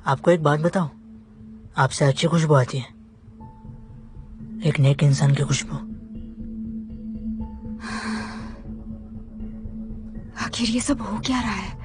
आपको एक बात बताऊं, आपसे अच्छी खुशबू आती है, एक नेक इंसान की खुशबू। आखिर ये सब हो क्या रहा है?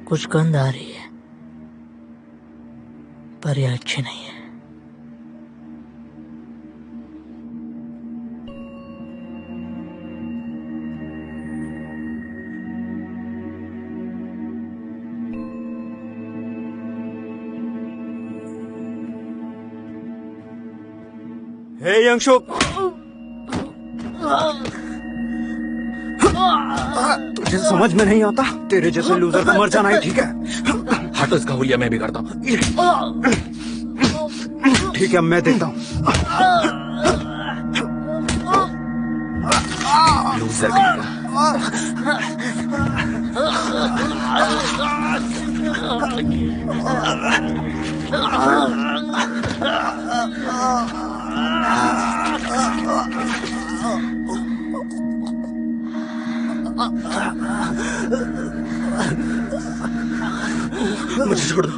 कुछ गंध आ रही है, पर यह अच्छी नहीं है। हे यंगशुक, तुझे समझ में नहीं आता? तेरे जैसे लूजर को मर जाना ही ठीक है। हट, इसका हुलिया मैं भी करता हूँ। ठीक है, मैं देता हूँ। लूजर कहेगा। मुझे छोड़ दो।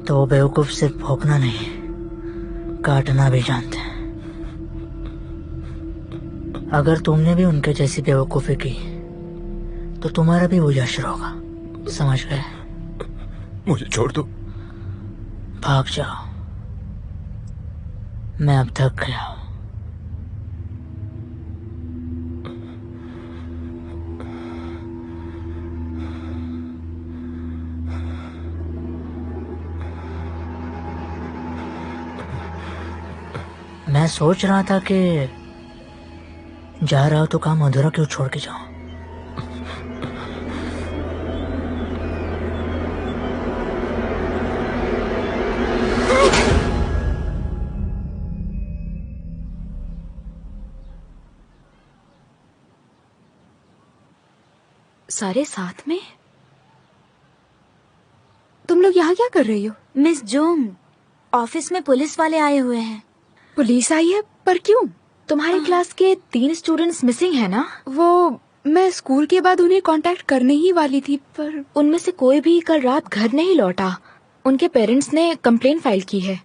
तो वो बेवकूफ सिर्फ भौंकना नहीं, काटना भी जानते हैं। अगर तुमने भी उनके जैसी बेवकूफी की तो तुम्हारा भी वो यश होगा, समझ गए? मुझे छोड़ दो। भाग जाओ, मैं अब थक गया हूं। मैं सोच रहा था कि जा रहा हो तो काम अधूरा क्यों छोड़ के जाऊं। सारे साथ में? तुम लोग यहाँ क्या कर रही हो? मिस जोंग, ऑफिस में पुलिस वाले आए हुए हैं। पुलिस आई है? पर क्यों? तुम्हारे क्लास के 3 स्टूडेंट्स मिसिंग है ना? वो मैं स्कूल के बाद उन्हें कांटेक्ट करने ही वाली थी, पर उनमें से कोई भी कल रात घर नहीं लौटा। उनके पेरेंट्स ने कंप्लेंट फाइल की है।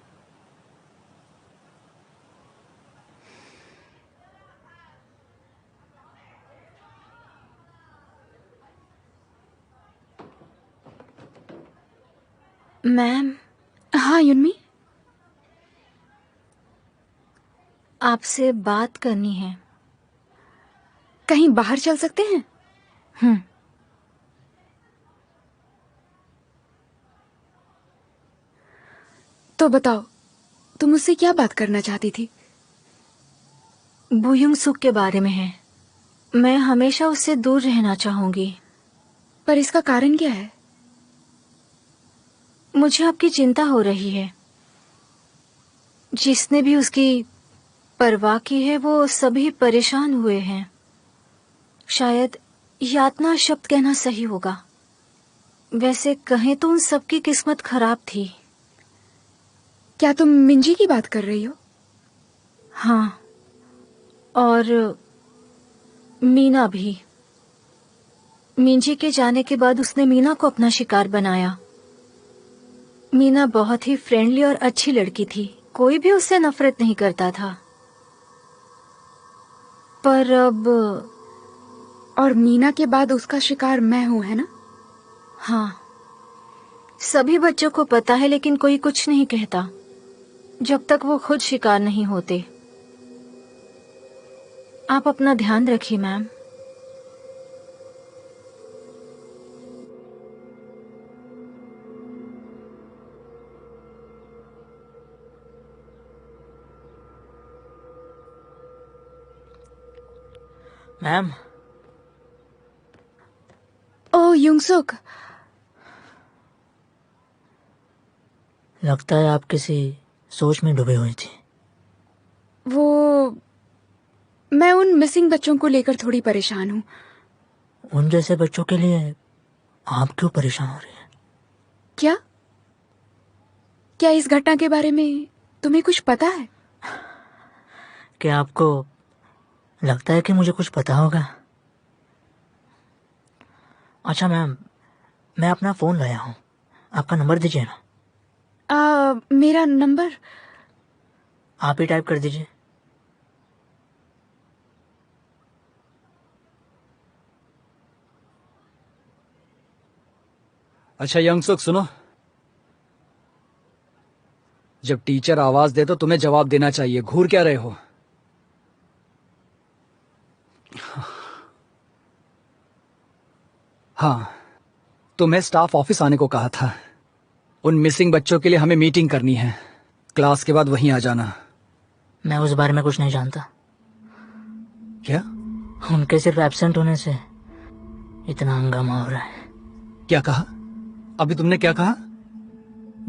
मैम, हाँ युन्मी, आपसे बात करनी है। कहीं बाहर चल सकते हैं? हम्म। तो बताओ, तुम मुझसे क्या बात करना चाहती थी? बुयुंग सुक के बारे में है। मैं हमेशा उससे दूर रहना चाहूंगी। पर इसका कारण क्या है? मुझे आपकी चिंता हो रही है। जिसने भी उसकी परवाह की है वो सभी परेशान हुए हैं। शायद यातना शब्द कहना सही होगा। वैसे कहें तो उन सबकी किस्मत खराब थी। क्या तुम मिंजी की बात कर रही हो? हाँ, और मीना भी। मिंजी के जाने के बाद उसने मीना को अपना शिकार बनाया। मीना बहुत ही फ्रेंडली और अच्छी लड़की थी। कोई भी उससे नफरत नहीं करता था। पर अब और मीना के बाद उसका शिकार मैं हूं, है ना? हाँ, सभी बच्चों को पता है, लेकिन कोई कुछ नहीं कहता जब तक वो खुद शिकार नहीं होते। आप अपना ध्यान रखिए मैम। मैम, ओ युंगसुक, लगता है आप किसी सोच में डूबे हुई थी। वो मैं उन मिसिंग बच्चों को लेकर थोड़ी परेशान हूँ। उन जैसे बच्चों के लिए आप क्यों परेशान हो रही हैं? क्या क्या इस घटना के बारे में तुम्हें कुछ पता है? क्या आपको लगता है कि मुझे कुछ पता होगा? अच्छा मैम, मैं अपना फोन लाया हूँ, आपका नंबर दीजिए ना। मेरा नंबर? आप ही टाइप कर दीजिए। अच्छा यंगसुक सुनो, जब टीचर आवाज दे तो तुम्हें जवाब देना चाहिए। घूर क्या रहे हो? हाँ, तुम्हें स्टाफ ऑफिस आने को कहा था। उन मिसिंग बच्चों के लिए हमें मीटिंग करनी है। क्लास के बाद वहीं आ जाना। मैं उस बारे में कुछ नहीं जानता। क्या? उनके सिर्फ एब्सेंट होने से इतना हंगामा हो रहा है। क्या कहा? अभी तुमने क्या कहा?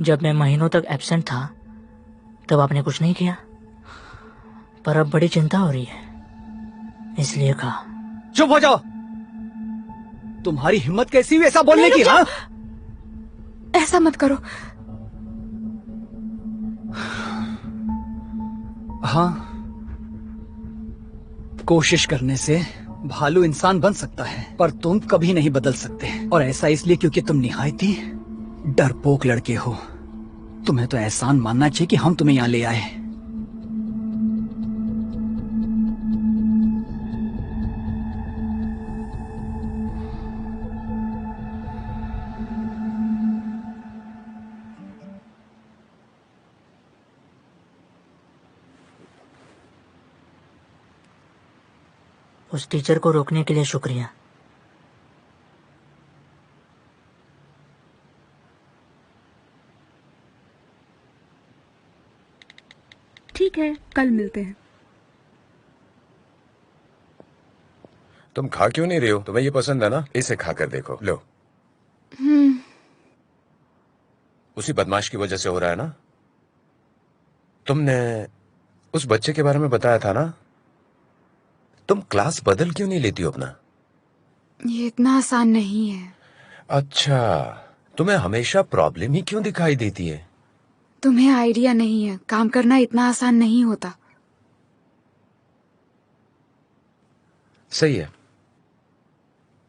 जब मैं महीनों तक एब्सेंट था तब आपने कुछ नहीं किया, पर अब बड़ी चिंता हो रही है, इसलिए कहा। चुप हो जाओ। तुम्हारी हिम्मत कैसी हुई ऐसा बोलने की? हाँ, ऐसा मत करो। हाँ, कोशिश करने से भालू इंसान बन सकता है, पर तुम कभी नहीं बदल सकते। और ऐसा इसलिए क्योंकि तुम निहायती डरपोक लड़के हो। तुम्हें तो एहसान मानना चाहिए कि हम तुम्हें यहां ले आए। उस टीचर को रोकने के लिए शुक्रिया। ठीक है, कल मिलते हैं। तुम खा क्यों नहीं रही हो? तुम्हें ये पसंद है ना? इसे खाकर देखो। लो। उसी बदमाश की वजह से हो रहा है ना? तुमने उस बच्चे के बारे में बताया था ना? तुम क्लास बदल क्यों नहीं लेती हो अपना? ये इतना आसान नहीं है। अच्छा, तुम्हें हमेशा प्रॉब्लम ही क्यों दिखाई देती है? तुम्हें आइडिया नहीं है, काम करना इतना आसान नहीं होता। सही है,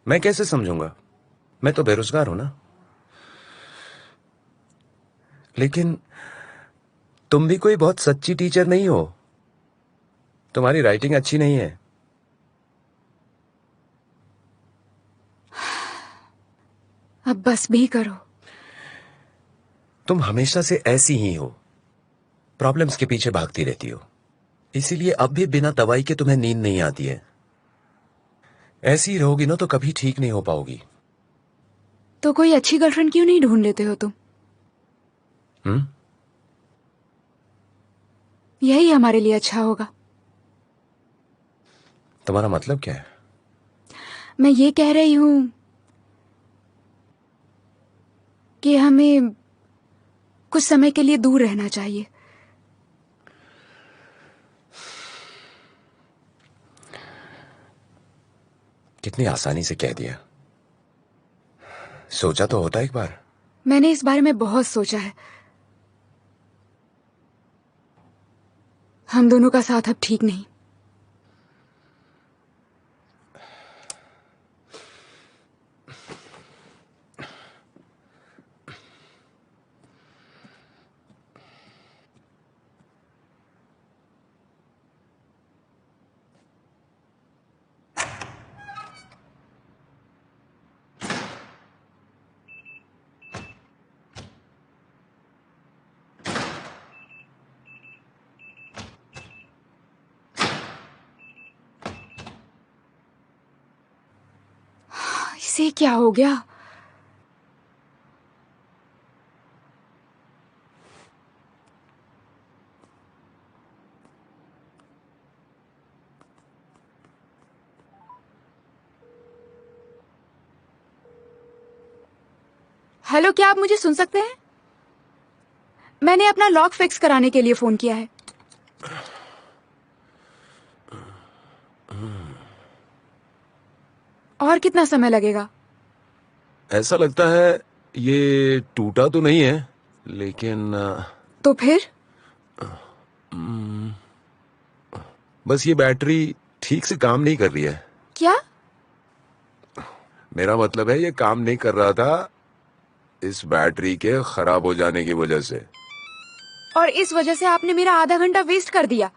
मैं कैसे समझूंगा? मैं तो बेरोजगार हूं ना। लेकिन तुम भी कोई बहुत सच्ची टीचर नहीं हो। तुम्हारी राइटिंग अच्छी नहीं है। अब बस भी करो। तुम हमेशा से ऐसी ही हो, प्रॉब्लम्स के पीछे भागती रहती हो, इसीलिए अब भी बिना दवाई के तुम्हें नींद नहीं आती है। ऐसी ही रहोगी ना तो कभी ठीक नहीं हो पाओगी। तो कोई अच्छी गर्लफ्रेंड क्यों नहीं ढूंढ लेते हो तुम? यही हमारे लिए अच्छा होगा। तुम्हारा मतलब क्या है? मैं ये कह रही हूं कि हमें कुछ समय के लिए दूर रहना चाहिए। कितनी आसानी से कह दिया। सोचा तो होता एक बार। मैंने इस बारे में बहुत सोचा है। हम दोनों का साथ अब ठीक नहीं। इसे क्या हो गया? हेलो, क्या आप मुझे सुन सकते हैं? मैंने अपना लॉक फिक्स कराने के लिए फोन किया है। और कितना समय लगेगा? ऐसा लगता है ये टूटा तो नहीं है, लेकिन तो फिर? बस ये बैटरी ठीक से काम नहीं कर रही है। क्या? मेरा मतलब है ये काम नहीं कर रहा था इस बैटरी के खराब हो जाने की वजह से। और इस वजह से आपने मेरा आधा घंटा वेस्ट कर दिया।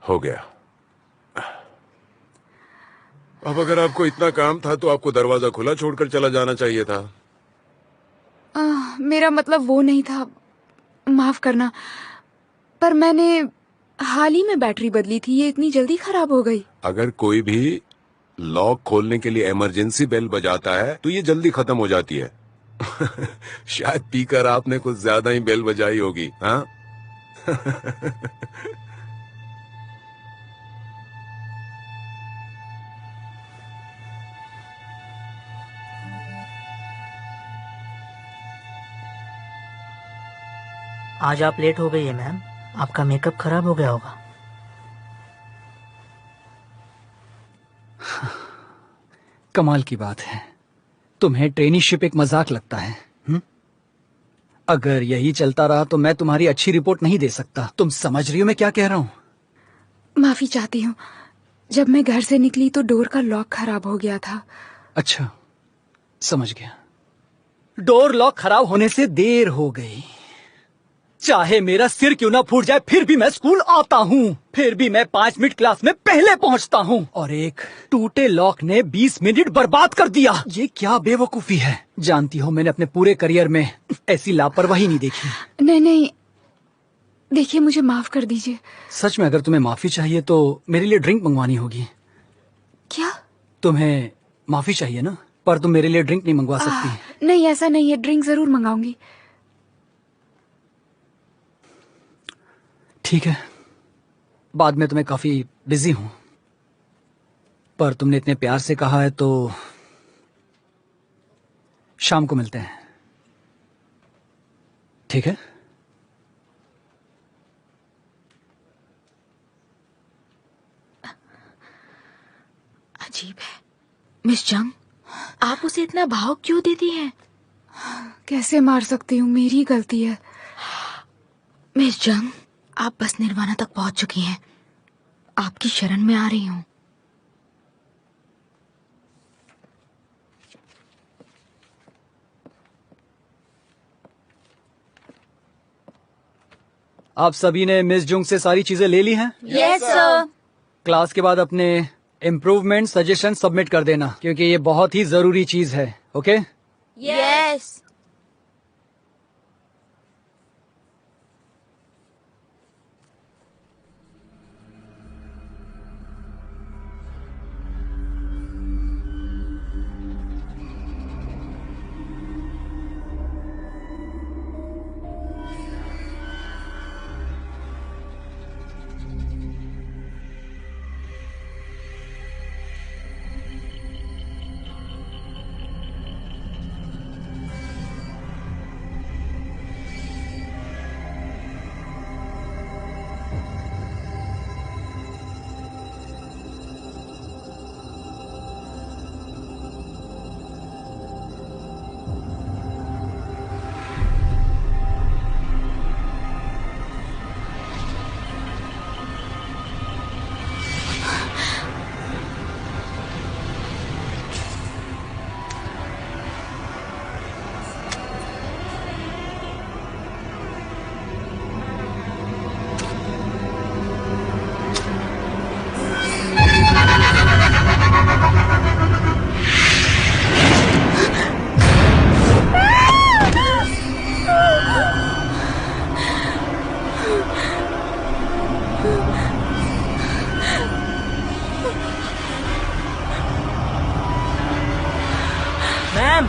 हो गया। अब अगर आपको इतना काम था तो आपको दरवाजा खुला छोड़कर चला जाना चाहिए था। मेरा मतलब वो नहीं था, माफ करना। पर मैंने हाल ही में बैटरी बदली थी, ये इतनी जल्दी खराब हो गई। अगर कोई भी लॉक खोलने के लिए इमरजेंसी बेल बजाता है तो ये जल्दी खत्म हो जाती है। शायद पीकर आपने कुछ ज्यादा ही बेल बजाई होगी। हाँ। आज आप लेट हो गई है मैम, आपका मेकअप खराब हो गया होगा। कमाल की बात है, तुम्हें ट्रेनीशिप एक मजाक लगता है। अगर यही चलता रहा तो मैं तुम्हारी अच्छी रिपोर्ट नहीं दे सकता। तुम समझ रही हो मैं क्या कह रहा हूँ? माफी चाहती हूँ। जब मैं घर से निकली तो डोर का लॉक खराब हो गया था। अच्छा, समझ गया। डोर लॉक खराब होने से देर हो गई। चाहे मेरा सिर क्यों ना फूट जाए फिर भी मैं स्कूल आता हूँ। फिर भी मैं 5 मिनट क्लास में पहले पहुँचता हूँ। और एक टूटे लॉक ने 20 मिनट बर्बाद कर दिया। ये क्या बेवकूफी है। जानती हो मैंने अपने पूरे करियर में ऐसी लापरवाही नहीं देखी। नहीं नहीं, देखिए मुझे माफ कर दीजिए। सच में अगर तुम्हें माफी चाहिए तो मेरे लिए ड्रिंक मंगवानी होगी। क्या? तुम्हें माफी चाहिए ना, पर तुम मेरे लिए ड्रिंक नहीं मंगवा सकती। नहीं, ऐसा नहीं है, ड्रिंक जरूर मंगाऊंगी। ठीक है, बाद में तुम्हें काफी बिजी हूं, पर तुमने इतने प्यार से कहा है तो शाम को मिलते हैं, ठीक है? अजीब है मिस जंग, आप उसे इतना भाव क्यों देती हैं? कैसे मार सकती हूँ, मेरी गलती है। मिस जंग, आप बस निर्वाणा तक पहुंच चुकी हैं। आपकी शरण में आ रही हूँ। आप सभी ने मिस जुंग से सारी चीजें ले ली हैं? Yes sir. क्लास के बाद अपने इम्प्रूवमेंट सजेशन सबमिट कर देना, क्योंकि ये बहुत ही जरूरी चीज है। ओके? यस। मैम,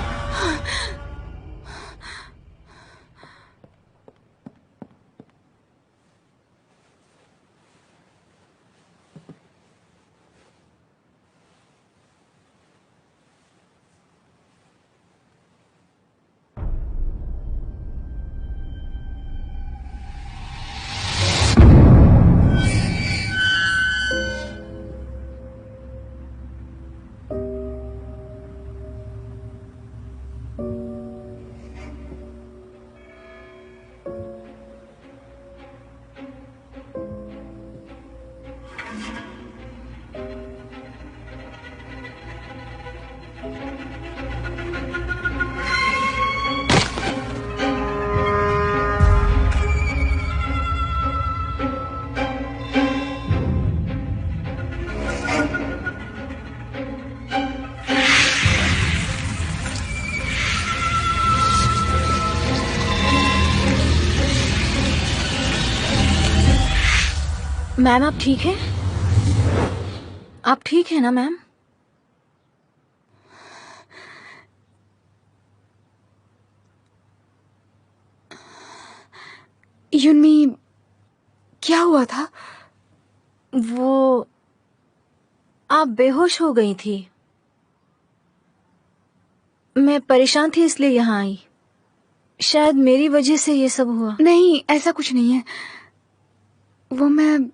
मैम आप ठीक हैं? आप ठीक है ना मैम? युनमी, क्या हुआ था? वो आप बेहोश हो गई थी। मैं परेशान थी इसलिए यहाँ आई। शायद मेरी वजह से ये सब हुआ। नहीं, ऐसा कुछ नहीं है। वो मैम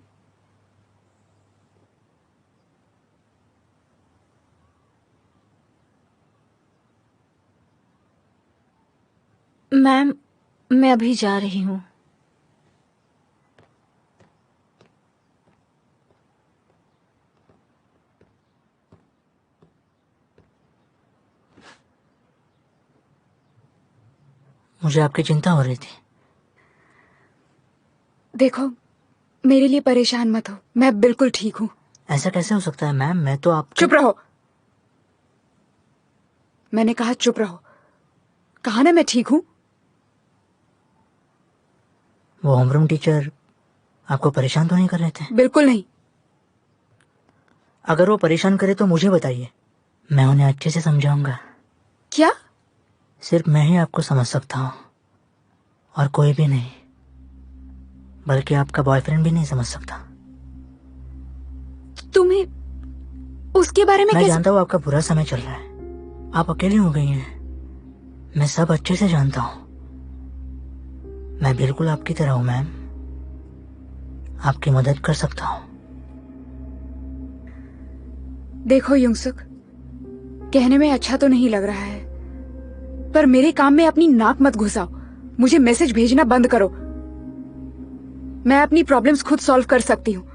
मैं अभी जा रही हूँ। मुझे आपकी चिंता हो रही थी। देखो, मेरे लिए परेशान मत हो, मैं बिल्कुल ठीक हूँ। ऐसा कैसे हो सकता है मैम? मैं तो आप चुप रहो। मैंने कहा चुप रहो। कहा ना मैं ठीक हूँ। वो होमरूम टीचर आपको परेशान तो नहीं कर रहे थे? बिल्कुल नहीं। अगर वो परेशान करे तो मुझे बताइए, मैं उन्हें अच्छे से समझाऊंगा। क्या? सिर्फ मैं ही आपको समझ सकता हूँ और कोई भी नहीं, बल्कि आपका बॉयफ्रेंड भी नहीं समझ सकता। तुम्हें उसके बारे में मैं कैसे? जानता हूँ आपका बुरा समय चल रहा है, आप अकेली हो गई हैं। मैं सब अच्छे से जानता हूँ। मैं बिल्कुल आपकी तरह हूँ मैम, आपकी मदद कर सकता हूँ। देखो युंगसुक, कहने में अच्छा तो नहीं लग रहा है, पर मेरे काम में अपनी नाक मत घुसाओ। मुझे मैसेज भेजना बंद करो। मैं अपनी प्रॉब्लम्स खुद सॉल्व कर सकती हूँ।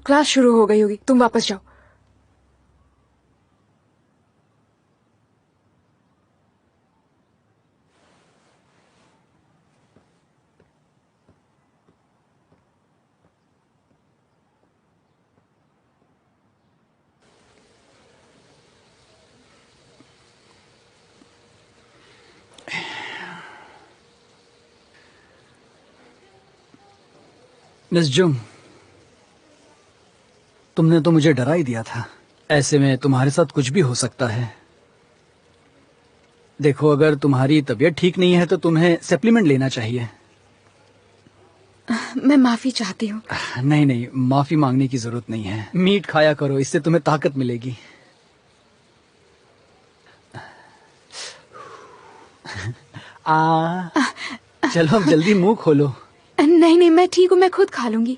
क्लास शुरू हो गई होगी, तुम वापस जाओ। मिस जुंग, तुमने तो मुझे डरा ही दिया था। ऐसे में तुम्हारे साथ कुछ भी हो सकता है। देखो, अगर तुम्हारी तबीयत ठीक नहीं है तो तुम्हें सप्लीमेंट लेना चाहिए। मैं माफी चाहती हूँ। नहीं नहीं, माफी मांगने की जरूरत नहीं है। मीट खाया करो, इससे तुम्हें ताकत मिलेगी। चलो अब जल्दी मुंह खोलो। नहीं नहीं, मैं ठीक हूँ, मैं खुद खा लूंगी।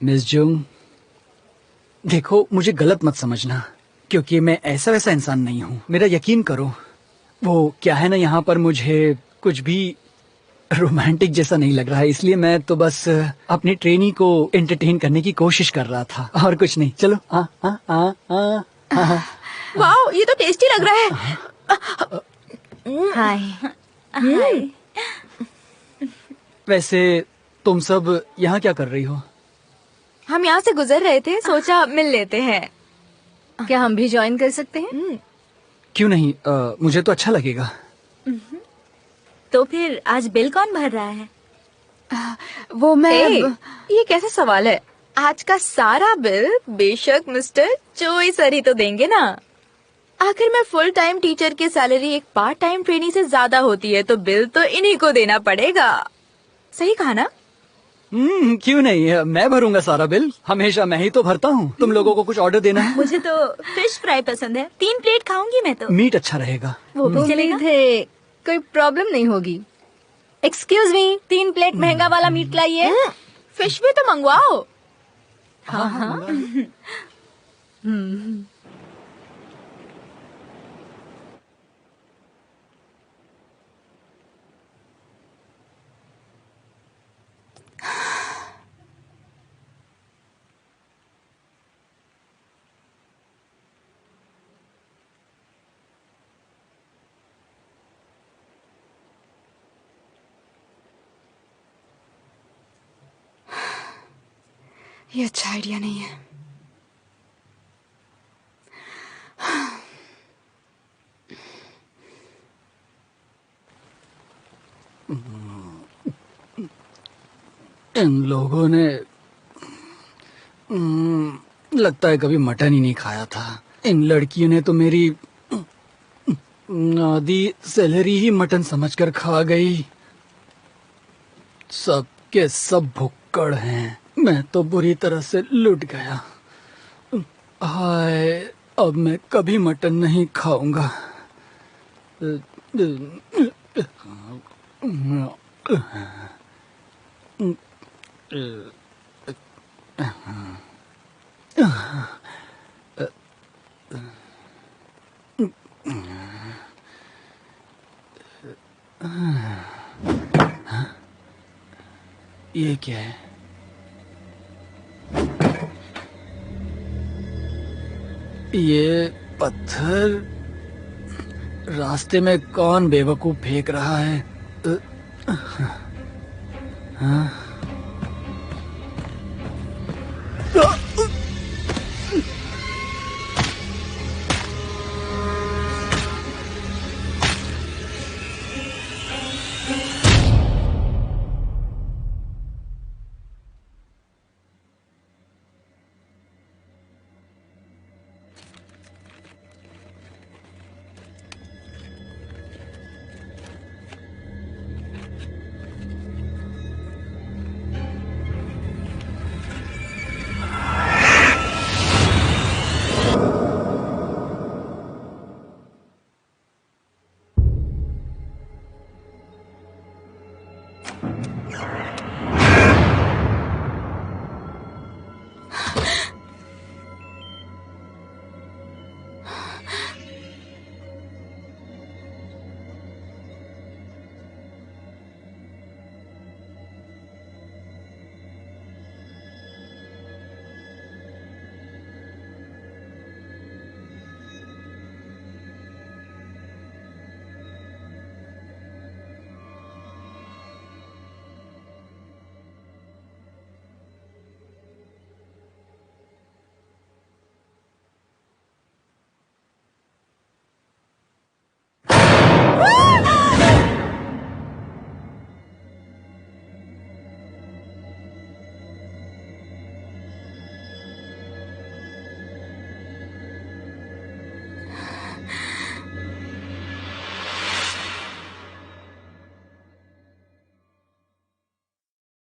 मिस जुंग, देखो मुझे गलत मत समझना, क्योंकि मैं ऐसा वैसा इंसान नहीं हूँ। मेरा यकीन करो। वो क्या है ना, यहाँ पर मुझे कुछ भी रोमांटिक जैसा नहीं लग रहा है, इसलिए मैं तो बस अपनी ट्रेनी को एंटरटेन करने की कोशिश कर रहा था, और कुछ नहीं। चलो वाह, ये तो टेस्टी लग रहा है। हाय हाय। वैसे तुम सब यहाँ क्या कर रही हो? हम यहाँ से गुजर रहे थे, सोचा मिल लेते हैं। क्या हम भी ज्वाइन कर सकते हैं? क्यों नहीं, मुझे तो अच्छा लगेगा। तो फिर आज बिल कौन भर रहा है? वो मैं ये कैसा सवाल है? आज का सारा बिल बेशक मिस्टर चोई सर ही तो देंगे ना। आखिर में फुल टाइम टीचर की सैलरी एक पार्ट टाइम ट्रेनी से ज्यादा होती है, तो बिल तो इन्हीं को देना पड़ेगा। सही कहा ना? क्यों नहीं, मैं भरूंगा सारा बिल। हमेशा मैं ही तो भरता हूँ। तुम लोगों को कुछ ऑर्डर देना है? मुझे तो फिश फ्राई पसंद है, 3 प्लेट खाऊंगी मैं तो। मीट अच्छा रहेगा। वो भी चलेगा? उम्मीद है कोई प्रॉब्लम नहीं होगी। एक्सक्यूज मी, 3 प्लेट महंगा वाला मीट लाइए। फिश भी तो मंगवाओ। हाँ। ये अच्छा आइडिया नहीं है। इन लोगों ने लगता है कभी मटन ही नहीं खाया था। इन लड़कियों ने तो मेरी आधी सैलरी ही मटन समझकर खा गई। सब के सब भुक्कड़ हैं। मैं तो बुरी तरह से लुट गया। हाय, अब मैं कभी मटन नहीं खाऊंगा। ये क्या है? ये पत्थर रास्ते में कौन बेवकूफ फेंक रहा है? हाँ?